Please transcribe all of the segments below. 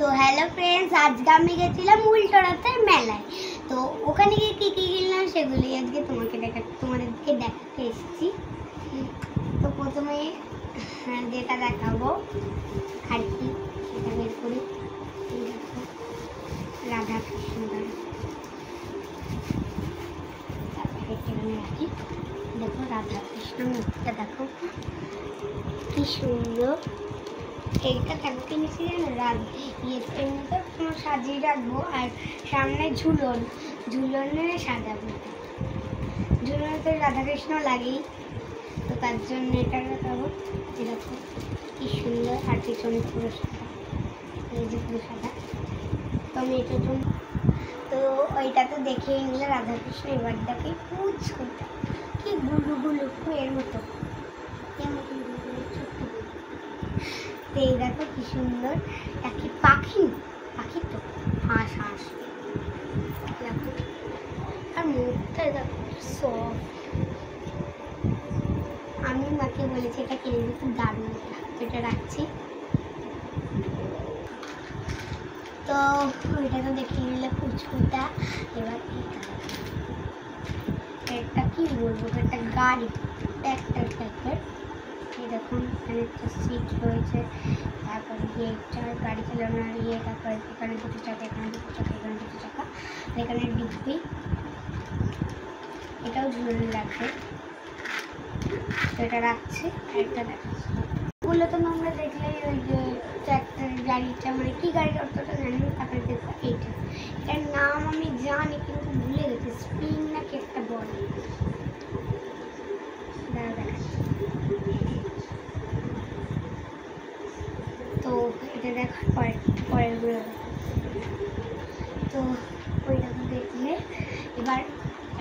তো hello friends, আজকে আমি গেছিলাম উল্টোরথের মেলায়। তো ওখানে গিয়ে কী কী কিনলাম সেগুলি আজকে তোমাদেরকে দেখাতে এসেছি। তো প্রথমে যেটা দেখাবো আর কি, সেটা বের করি। রাধা কৃষ্ণ রাখি, দেখো রাধা কৃষ্ণ মুখটা দেখো কি সুন্দর। এইটা কেন কিনেছি জানো? ইয়ের মতো তোমার সাজিয়ে রাখবো, আর সামনে ঝুলনে সাজাবো। ঝুলনে তো রাধাকৃষ্ণ লাগেই, তো তার জন্য এটা রাখাবো। এরকম কি সুন্দর, আর পিছনে পুরো সাদা, এই যে পুরো সাদা। তো আমি এটার জন্য তো ওইটা তো দেখেই নিলে রাধাকৃষ্ণ। এবার দেখে পুচকুটা কি গুলু গুলু এর মতো, এই দেখো কি সুন্দর, একই পাখি তো হাঁস দেখো, আর মুখটা দেখো সফট। আমি মাকে বলেছি এটা কিনে দিতে, দারুণ, এটা রাখছি। তো ওইটা তো দেখিয়ে নিলে পুচকুটা। এবার একটা কি বলবো, একটা গাড়ি ট্র্যাক্টর টাইপের। এই দেখুন এখানে একটা সিট রয়েছে, তারপরে গেটটা গাড়ি চালানোর ইয়ে, তারপরে এখানে দুটো চাকা, এখানে দুটো চাকা, এখানে দুটো চাকা, এখানে ডিব্বি। এটাও ঝুলনে লাগবে, তো এটা রাখছি। একটা দেখাচ্ছি, ওগুলো তো তোমরা দেখলেই, ওই যে ট্র্যাক্টর গাড়িটা, মানে কি গাড়িটা অতটা জানি না। তারপরে দেখো এটার নাম আমি জানি কিন্তু ভুলে গেছি, স্প্রিং নাকি একটা বলে, দেখাচ্ছি। তো এটা দেখার পরেরগুলো তো ওইরকম দেখলে। এবার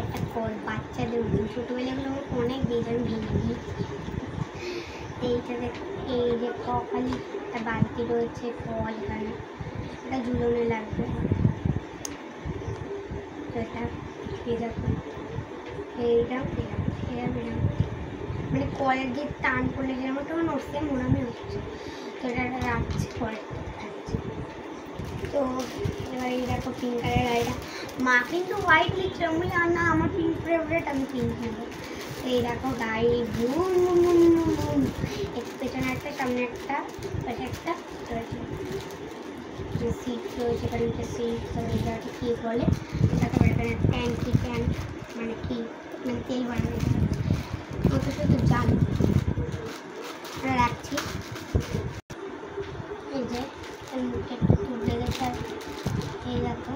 একটা কল, বাচ্চাদের ছোটোবেলাগুলো আমার অনেক ডিজাইন ভেঙে দিয়েছি। এইটা দেখো, এই যে খালি একটা বালতি রয়েছে, কল, এখানে এটা ঝুলনে লাগবে। তো এটা এই দেখো, এইটাও মানে কলের দিয়ে টান করলে যেরকম তোমার নড়ছে মোড়ামি হচ্ছে। তো এটা রাখছি, পরে রাখছি। তো এবার এই দেখো পিঙ্ক কালারের গাড়িটা, মা কিন্তু হোয়াইট লিখছে, আমি না, আমার পিঙ্ক ফেভারিট, আমি পিঙ্ক নেবো। তো এই দেখো গাড়ি boom boom boom boom boom, পেছনে একটা, সামনে একটা, পাশে একটা সিট রয়েছে। এখানে একটা সিট, এটা কী বলে, তারপরে এখানে ট্যাঙ্কি, মানে কি, মানে তেল বানানো, অত শুধু জানি। রাখছি। এই যে মুখে একটু তুলে গেছে, এই দেখো।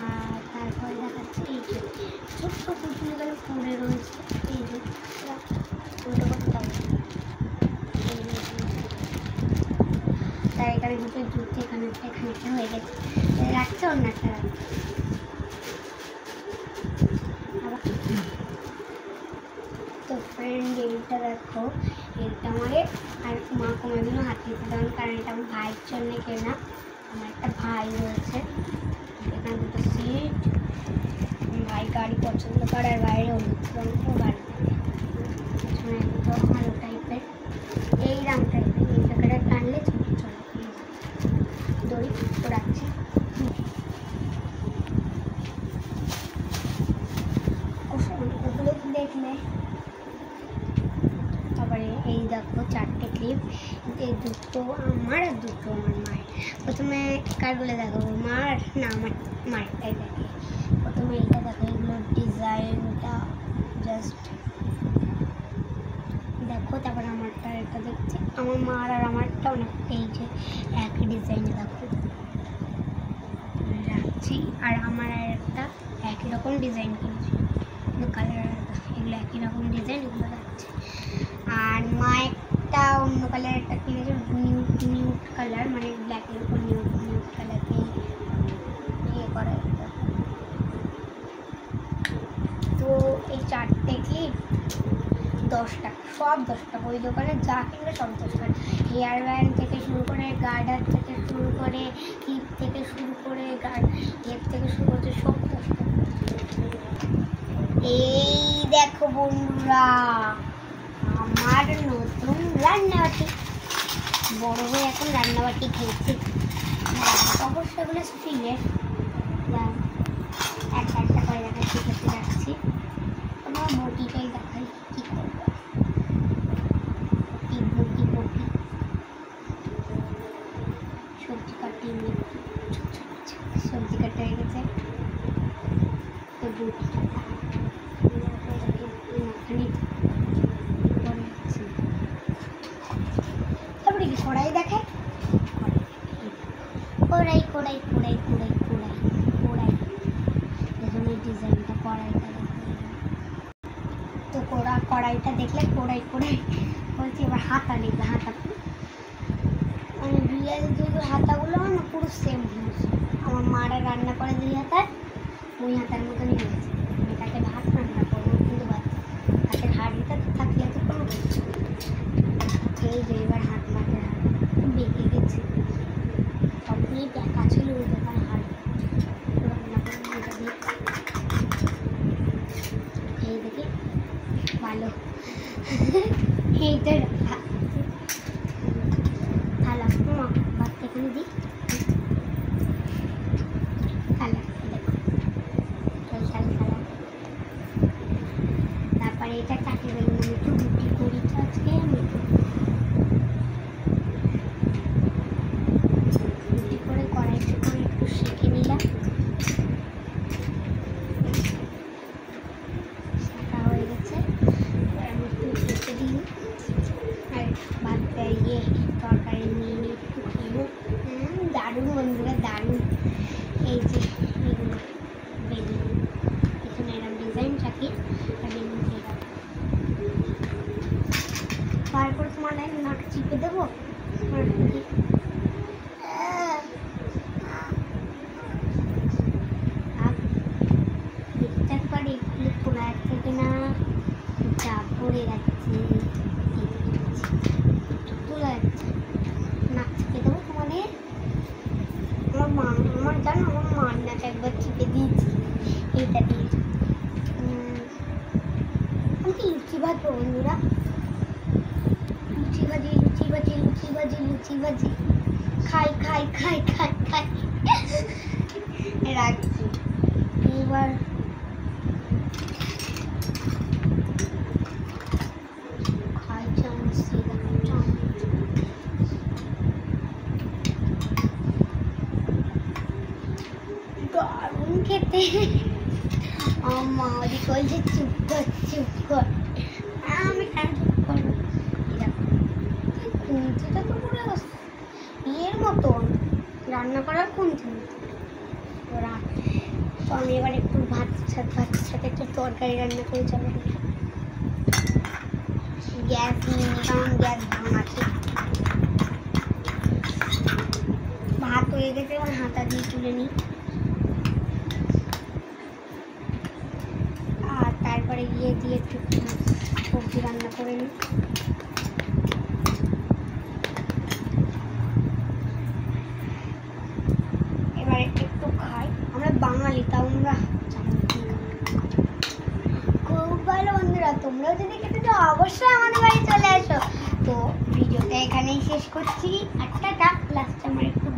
আর তারপরে দেখাচ্ছি এই যে ছোট্ট পুতুলগুলো পড়ে রয়েছে, এই যে উল্টো করতে হবে। তাই এখানে দুটো জুতো, এখানে একটা হয়ে গেছে, রাখছে, অন্য একটা রাখছে। তো ফ্রেন্ড এইটা দেখো, এটা আমাদের, আর মা কোনোদিনও হাত দিতে দেন, কারণ এটা আমার ভাইয়ের জন্য কেনা। আমার একটা ভাই রয়েছে, এখানে দুটো সিট। ভাই গাড়ি পছন্দ করে, আর বাইরে অন্য গাড়ি পেছনে দুটো ভালো টাইপের, এইরকম টাইপের। এই জায়গাটা টানলে ছোটো চলে দড়ি তো রাখছি। ওগুলো দেখলে। তারপরে এই দেখো চারটে ক্লিপ, এই দুটো আমার আর দুটো আমার মায়ের। প্রথমে কারগুলো দেখাবো, মার না আমার মায়েরটাই দেখে। প্রথমে এইটা দেখো, এগুলোর ডিজাইনটা জাস্ট দেখো। তারপরে আমারটা এটা দেখছি, আমার মার আর আমারটা অনেকটাই যে একই ডিজাইনে দেখো রাখছি। আর আমার আর একটা একই রকম ডিজাইন কিনছি, কালার এগুলো একই রকম ডিজাইন, এগুলো রাখছি। আর মা একটা অন্য কালার একটা কিনেছে, নিউড কালার, মানে ব্ল্যাকের উপর নিউড কালারকে ইয়ে করা। তো এই চারটে ক্লিপ 10 টাকা, সব 10 টাকা। ওই দোকানে যা কিনবে সব 10 টাকা। হেয়ার ব্যান্ড থেকে শুরু করে, গার্ডার থেকে শুরু করে, ক্লিপ থেকে শুরু করে, এর থেকে শুরু করছে, সব 10 টাকা। এই দেখো বন্ধুরা, আমার নতুন রান্নাবাটি, বড় হয়ে এখন রান্নাবাটি খেয়েছি। হাতাগুলো স্টিলের, একটা একটা করে দেখাচ্ছি, করতে যাচ্ছি। আমার বটিটাই দেখাই, কি করবো বটি বটি সবজি কাটি, সবজি কাটা হয়ে গেছে। তো বটি কাটা তারপরে কি কড়াই দেখায়, কড়াই কড়াই কড়াই কড়াই কড়াই কড়াই, এখানে ডিজাইনটা কড়াইটা তো কড়াইটা দেখলে কড়াই কড়াই বলছি। এবার হাতা নেবে, হাতা মানে রিয়েল যে হাতাগুলো হয় না পুরো সেম হয়েছে। আমার মারা রান্না করে যে হাতায়, ওই হাতার মতনই হয়েছে। আমি তাকে ভাত রান্না করবো, কিন্তু হাতের হাড়িটা তো থাকলে তো কোনো কিছু। এই যে এবার হাত মাঠে হাড় বেঁকে গেছে, সবই দেখা ছিল ওই দোকান হাড়ি রান্না করে দিয়ে। এই দেখে ভালো এইটার থালা ভাত এখানে দিই, থালা দেখো থালা। তারপরে এটা কাটি বেগুন আমি একটু রুটি করি, তো আজকে আমি রুটি করে কড়াইটা করে একটু সেঁকে নিলাম। সেঁকা হয়ে গেছে, আমি একটু রেখে দিই। আর ভাত ইয়ে তরকারি নিয়ে নিয়ে একটু খেলো। দারুণ বন্ধুরা, দারুণ। এই যে এগুলো বেলুন, এখানে এরকম ডিজাইন থাকে, আর বেলুন দিয়ে দেবো। তারপর তোমার নাক চিপে দেবো। ঠিকঠাক করে এগুলো তোলা যাচ্ছে কিনা, চাপ পড়ে যাচ্ছে, তোলা যাচ্ছে। নাক চিপে দেবো তোমাদের। আমার জানো আমার মার নাক একবার চিপে দিয়েছি এইটা দিয়ে। আমি কি লুচি ভাজবো বন্ধুরা, লুচি ভাজি লুচি ভাজি লুচি ভাজি লুচি ভাজি খাই খাই খাই খাই খাই রাখছি। এবার খাই চামচি, দারুণ খেতে। আমার মা ওদিক বলছে চুপ কর চুপ কর, আমি কেন চুপ করবো। কুঞ্চিটা তো পুরো ইয়ের মতন রান্না করার কুঞ্চি মতো। তো আমি এবার একটু ভাতের সাথে একটু তরকারি রান্না করে যাবো। গ্যাস নিয়ে নিলাম, গ্যাস ভাঙাচ্ছে। ভাত হয়ে গেছে, এবার হাতা দিয়ে তুলে নিই। আর তারপরে গিয়ে দিয়ে একটু সবজি রান্না করে নিই। এবার একটু খাই, আমরা বাঙালি তাও আমরা খুব ভালো। বন্ধুরা তোমরাও যদি খেতে চাও অবশ্যই আমাদের বাড়ি চলে আসো। তো ভিডিওটা এখানেই শেষ করছি। আর টাটা। লাস্টে আমার একটু